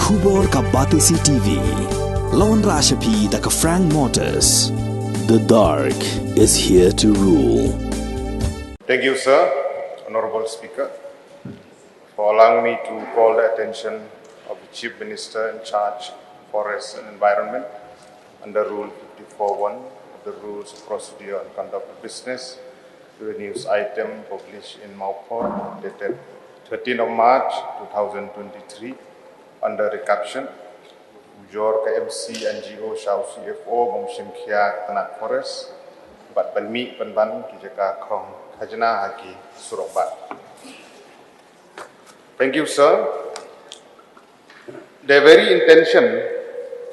Khubor ka Batisi TV. Lawan Rashapi da ka Frank Motors. The dark is here to rule. Thank you, sir, Honorable Speaker, for allowing me to call the attention of the Chief Minister in charge of Forest and Environment under Rule 54.1 of the Rules of Procedure and Conduct of Business to the news item published in Mauport dated 13th of March 2023 under the caption Ujor KMC NGO Shao CFO Bom Shimkhia Tanat Forest Bat Banmi Banban Kijaka Krong Khajana Haki Surokbat. Thank you, sir. The very intention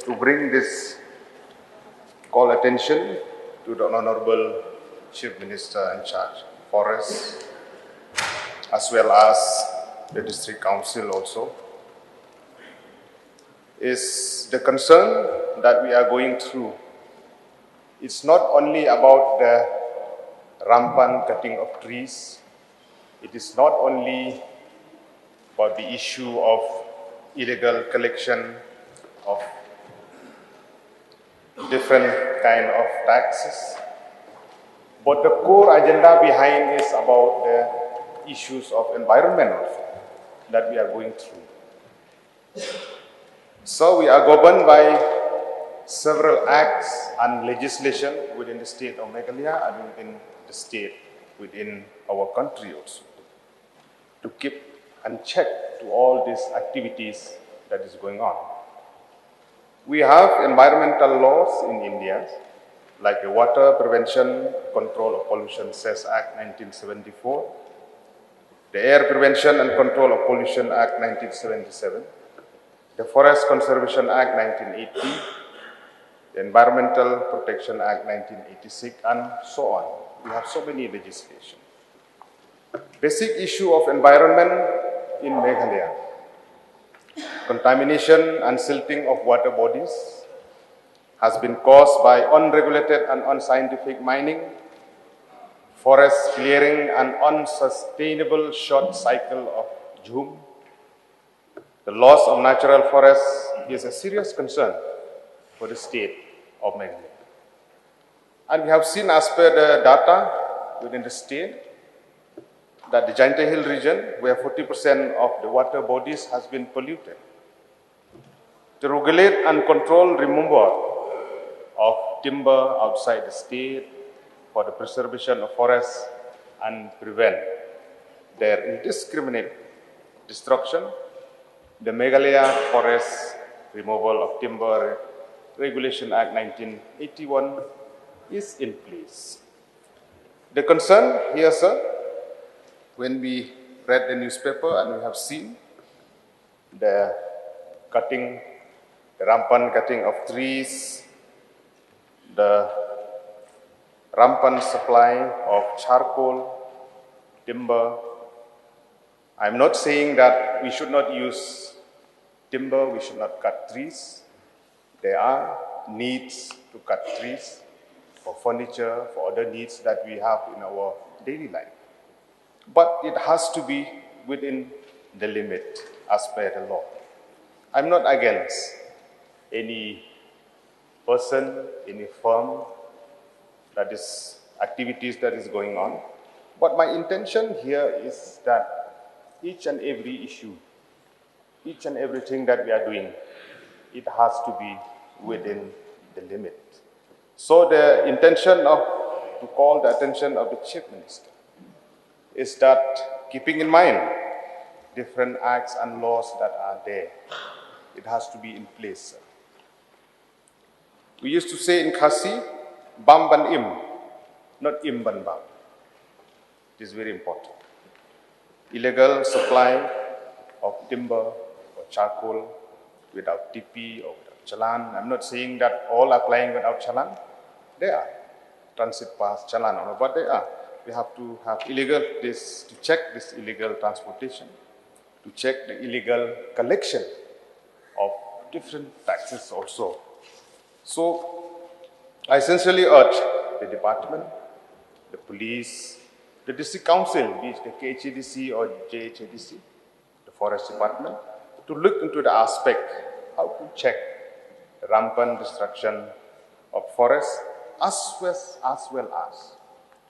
to bring this call attention to the Honorable Chief Minister in charge of Forests, as well as the District Council also, is the concern that we are going through. It's not only about the rampant cutting of trees. It is not only about the issue of illegal collection of different kind of taxes, but the core agenda behind is about the issues of environment also that we are going through. So we are governed by several acts and legislation within the state of Meghalaya and within the state within our country also to keep and check to all these activities that is going on. We have environmental laws in India like the Water Prevention Control of Pollution Cess Act 1974, the Air Prevention and Control of Pollution Act 1977, the Forest Conservation Act 1980, the Environmental Protection Act 1986, and so on. We have so many legislation. Basic issue of environment in Meghalaya: contamination and silting of water bodies has been caused by unregulated and unscientific mining, forest clearing, and unsustainable short cycle of jhum. The loss of natural forests is a serious concern for the state of Meghalaya. And we have seen, as per the data within the state, that the Jaintia Hill region, where 40% of the water bodies has been polluted. To regulate and control removal of timber outside the state for the preservation of forests and prevent their indiscriminate destruction, the Meghalaya Forest Removal of Timber Regulation Act 1981 is in place. The concern here, sir, when we read the newspaper and we have seen the rampant cutting of trees, the rampant supply of charcoal, timber. I'm not saying that we should not use timber, we should not cut trees. There are needs to cut trees for furniture, for other needs that we have in our daily life. But it has to be within the limit as per the law. I'm not against any person, any firm that is activities that is going on. But my intention here is that each and every issue, each and everything that we are doing, it has to be within the limit. So the intention to call the attention of the Chief Minister is that, keeping in mind different acts and laws that are there, it has to be in place. We used to say in Khasi, bam ban im, not im ban bam. It is very important. Illegal supply of timber or charcoal without TP or without challan. I'm not saying that all are applying without challan. They are transit pass, challan, but they are. We have to have to check this illegal transportation, to check the illegal collection of different taxes also. So I essentially urge the department, the police, the district council, be it the KHADC or JHADC, the forest department, to look into the aspect how to check the rampant destruction of forests as well as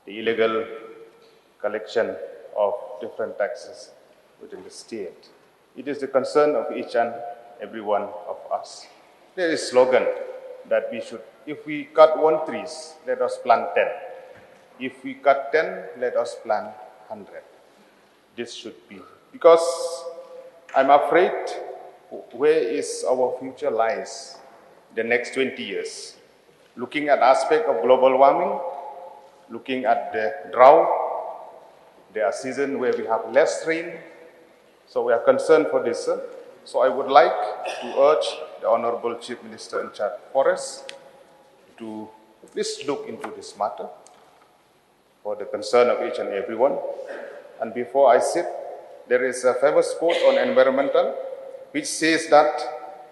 the illegal collection of different taxes within the state. It is the concern of each and every one of us. There is a slogan that we should, if we cut one trees, let us plant 10. If we cut 10, let us plant 100. This should be. Because I'm afraid where is our future lies the next 20 years. Looking at aspect of global warming, looking at the drought, there are seasons where we have less rain, so we are concerned for this. So I would like to urge the Honorable Chief Minister in charge of Forests to please look into this matter for the concern of each and everyone. And before I sit, there is a famous quote on environmental which says that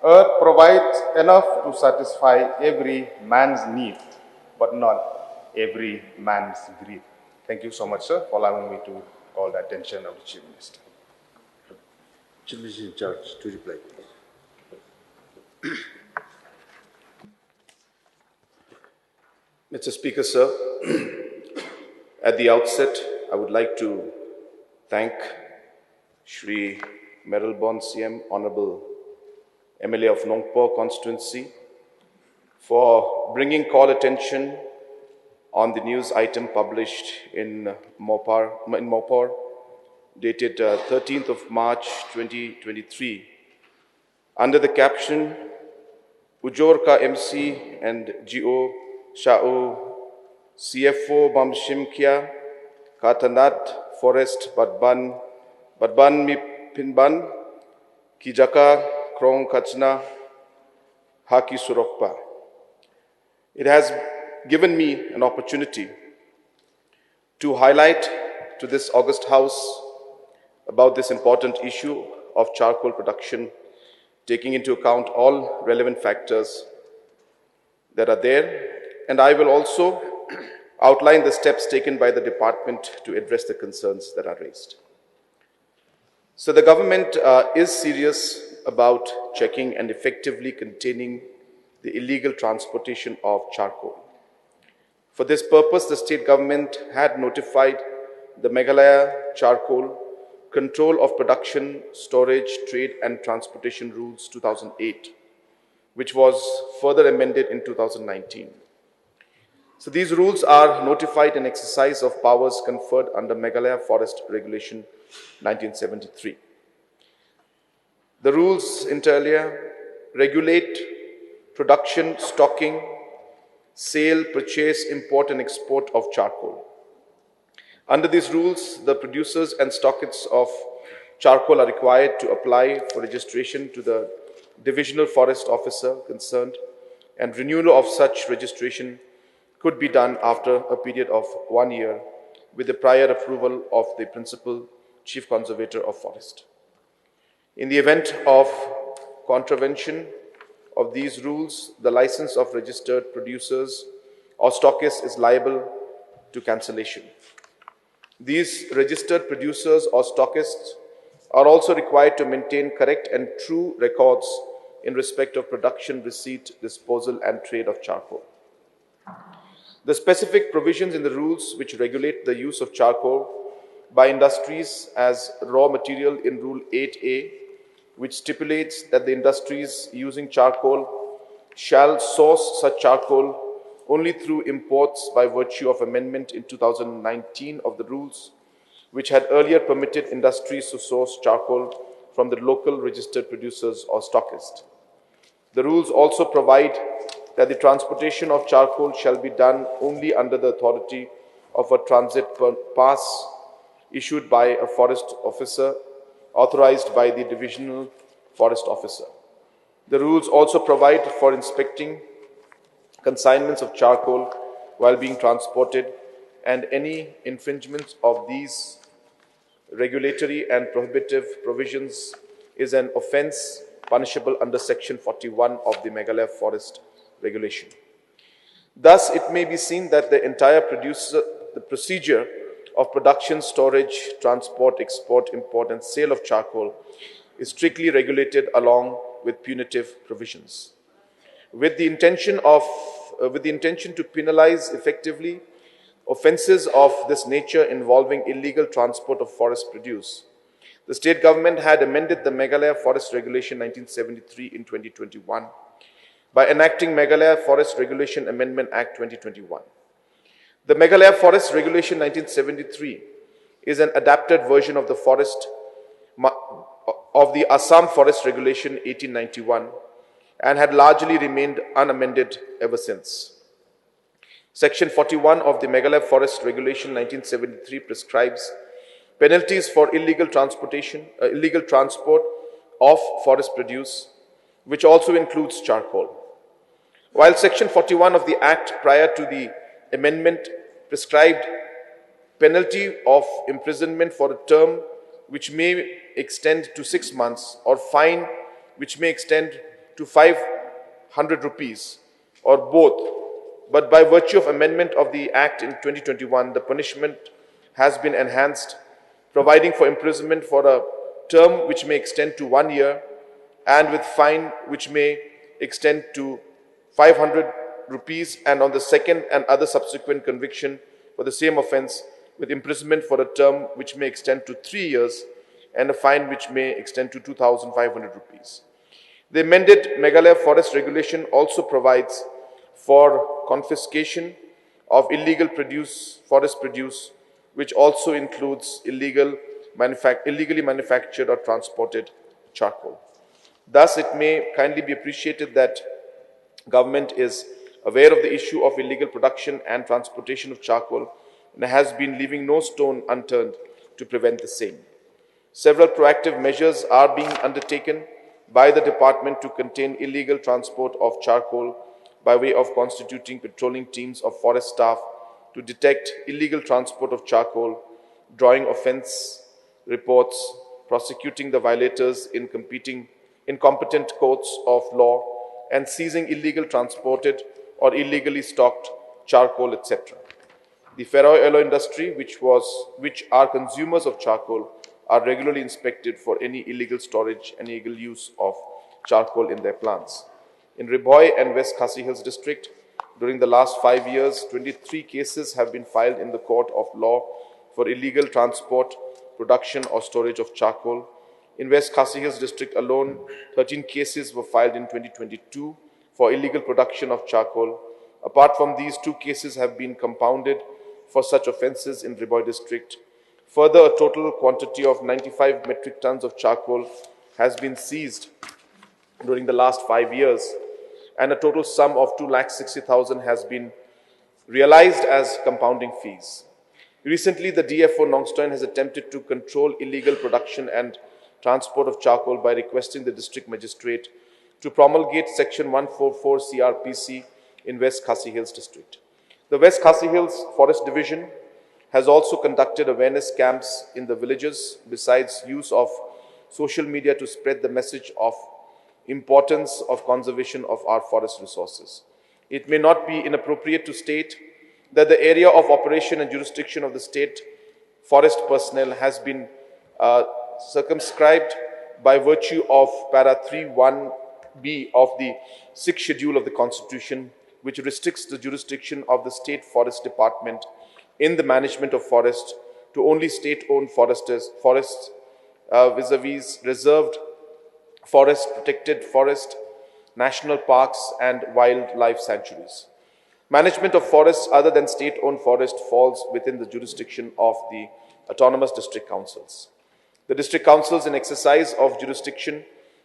earth provides enough to satisfy every man's need, but not every man's greed. Thank you so much, sir, for allowing me to call the attention of the Chief Minister. Chief Minister in charge to reply, please. Mr. Speaker, sir, at the outset, I would like to thank Shri Merylbon CM, Honorable MLA of Nongpo constituency, for bringing call attention on the news item published in Mopar, dated 13th of March 2023, under the caption, Ujor ka MC and GO Shao CFO Bam Shimkhia Katanat Forest Badban Mi Pinban Kijaka Krong Kachna Haki Surokpa. It has given me an opportunity to highlight to this August House about this important issue of charcoal production, taking into account all relevant factors that are there. And I will also outline the steps taken by the department to address the concerns that are raised. So the government is serious about checking and effectively containing the illegal transportation of charcoal. For this purpose, the state government had notified the Meghalaya Charcoal Control of Production, Storage, Trade and Transportation Rules 2008, which was further amended in 2019. So these rules are notified an exercise of powers conferred under Meghalaya Forest Regulation 1973. The rules, inter alia, regulate production, stocking, sale, purchase, import and export of charcoal. Under these rules, the producers and stockists of charcoal are required to apply for registration to the divisional forest officer concerned, and renewal of such registration could be done after a period of 1 year with the prior approval of the principal chief conservator of forest. In the event of contravention of these rules, the license of registered producers or stockists is liable to cancellation. These registered producers or stockists are also required to maintain correct and true records in respect of production, receipt, disposal and trade of charcoal. The specific provisions in the rules which regulate the use of charcoal by industries as raw material in Rule 8A, which stipulates that the industries using charcoal shall source such charcoal only through imports by virtue of amendment in 2019 of the rules, which had earlier permitted industries to source charcoal from the local registered producers or stockists. The rules also provide that the transportation of charcoal shall be done only under the authority of a transit pass issued by a forest officer authorized by the divisional forest officer. The rules also provide for inspecting consignments of charcoal while being transported, and any infringements of these regulatory and prohibitive provisions is an offence punishable under Section 41 of the Meghalaya Forest Regulation. Thus, it may be seen that the entire procedure of production, storage, transport, export, import and sale of charcoal is strictly regulated along with punitive provisions. With the intention to penalize effectively offences of this nature involving illegal transport of forest produce, the state government had amended the Meghalaya Forest Regulation 1973 in 2021 by enacting Meghalaya Forest Regulation Amendment Act 2021. The Meghalaya Forest Regulation 1973 is an adapted version of the Assam Forest Regulation 1891 and had largely remained unamended ever since. Section 41 of the Meghalaya Forest Regulation 1973 prescribes penalties for illegal transport of forest produce, which also includes charcoal. While Section 41 of the Act prior to the amendment prescribed penalty of imprisonment for a term which may extend to 6 months or fine which may extend to 500 rupees or both, but by virtue of amendment of the Act in 2021, the punishment has been enhanced, providing for imprisonment for a term which may extend to 1 year and with fine which may extend to 500 rupees, and on the second and other subsequent conviction for the same offence with imprisonment for a term which may extend to 3 years and a fine which may extend to 2,500 rupees. The amended Meghalaya Forest Regulation also provides for confiscation of forest produce, which also includes illegally manufactured or transported charcoal. Thus, it may kindly be appreciated that government is aware of the issue of illegal production and transportation of charcoal and has been leaving no stone unturned to prevent the same. Several proactive measures are being undertaken by the department to contain illegal transport of charcoal by way of constituting patrolling teams of forest staff to detect illegal transport of charcoal, drawing offence reports, prosecuting the violators in competent courts of law, and seizing illegal transported or illegally stocked charcoal, etc. The ferroalloy industry, which are consumers of charcoal, are regularly inspected for any illegal storage and illegal use of charcoal in their plants. In Ribhoi and West Khasi Hills district, during the last 5 years, 23 cases have been filed in the court of law for illegal transport, production or storage of charcoal. In West Khasi Hills district alone, 13 cases were filed in 2022 for illegal production of charcoal. Apart from these, 2 cases have been compounded for such offences in Ribhoi district. Further, a total quantity of 95 metric tons of charcoal has been seized during the last 5 years, and a total sum of 2,60,000 has been realized as compounding fees. Recently, the DFO Nongstoin has attempted to control illegal production and transport of charcoal by requesting the district magistrate to promulgate Section 144 CRPC in West Khasi Hills district. The West Khasi Hills Forest Division has also conducted awareness camps in the villages, besides use of social media to spread the message of importance of conservation of our forest resources. It may not be inappropriate to state that the area of operation and jurisdiction of the state forest personnel has been circumscribed by virtue of para 3(1)(b) of the 6th schedule of the Constitution, which restricts the jurisdiction of the State Forest Department in the management of forest to only state-owned forests vis-a-vis reserved forest, protected forest, national parks and wildlife sanctuaries. Management of forests other than state-owned forest falls within the jurisdiction of the autonomous district councils. The district councils in exercise of jurisdiction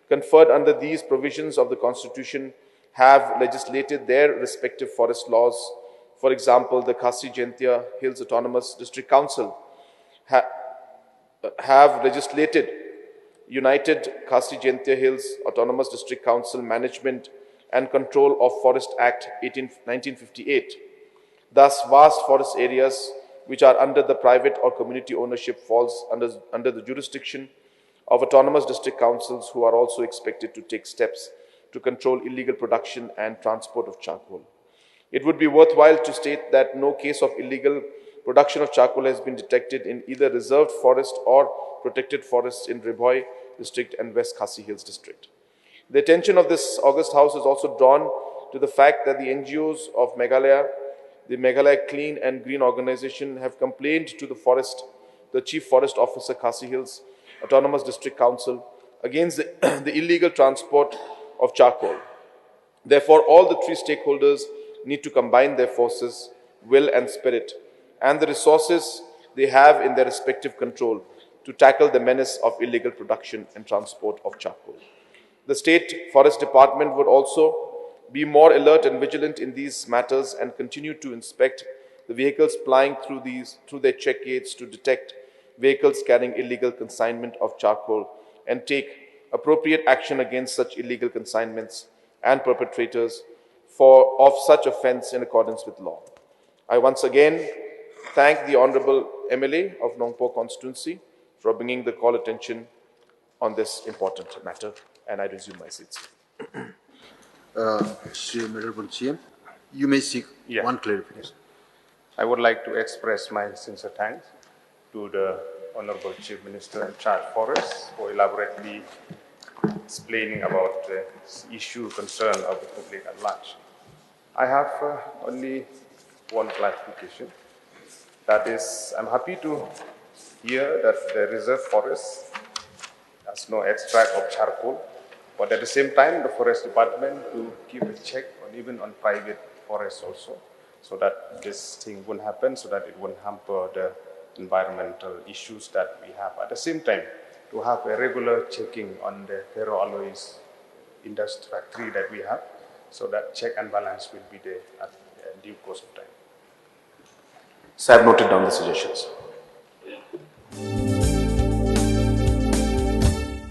conferred under these provisions of the Constitution have legislated their respective forest laws. For example, the Khasi Jaintia Hills Autonomous District Council have legislated United Khasi Jaintia Hills Autonomous District Council Management and Control of Forest Act 1958. Thus, vast forest areas which are under the private or community ownership falls under the jurisdiction of autonomous district councils, who are also expected to take steps to control illegal production and transport of charcoal. It would be worthwhile to state that no case of illegal production of charcoal has been detected in either reserved forest or protected forests in Ribhoi District and West Khasi Hills District. The attention of this August House is also drawn to the fact that the NGOs of Meghalaya, the Meghalaya Clean and Green Organization, have complained to the Chief Forest Officer, Khasi Hills Autonomous District Council, against the illegal transport of charcoal. Therefore, all the three stakeholders need to combine their forces, will and spirit, and the resources they have in their respective control to tackle the menace of illegal production and transport of charcoal. The State Forest Department would also be more alert and vigilant in these matters and continue to inspect the vehicles plying through their check gates to detect vehicles carrying illegal consignment of charcoal and take appropriate action against such illegal consignments and perpetrators of such offence in accordance with law. I once again thank the Honourable MLA of Nongpo constituency for bringing the call attention on this important matter, and I resume my seats. Sri Honorable CM, you may seek one clarification. I would like to express my sincere thanks to the Honorable Chief Minister in charge Forests for elaborately explaining about the issue concern of the public at large. I have only one clarification. That is, I'm happy to hear that the reserve forest has no extract of charcoal, but at the same time, the Forest Department to keep a check on even on private forests also, so that this thing won't happen, so that it won't hamper the environmental issues that we have. At the same time, to have a regular checking on the ferroalloys industry factory that we have, so that check and balance will be there at due course of time. So I have noted down the suggestions.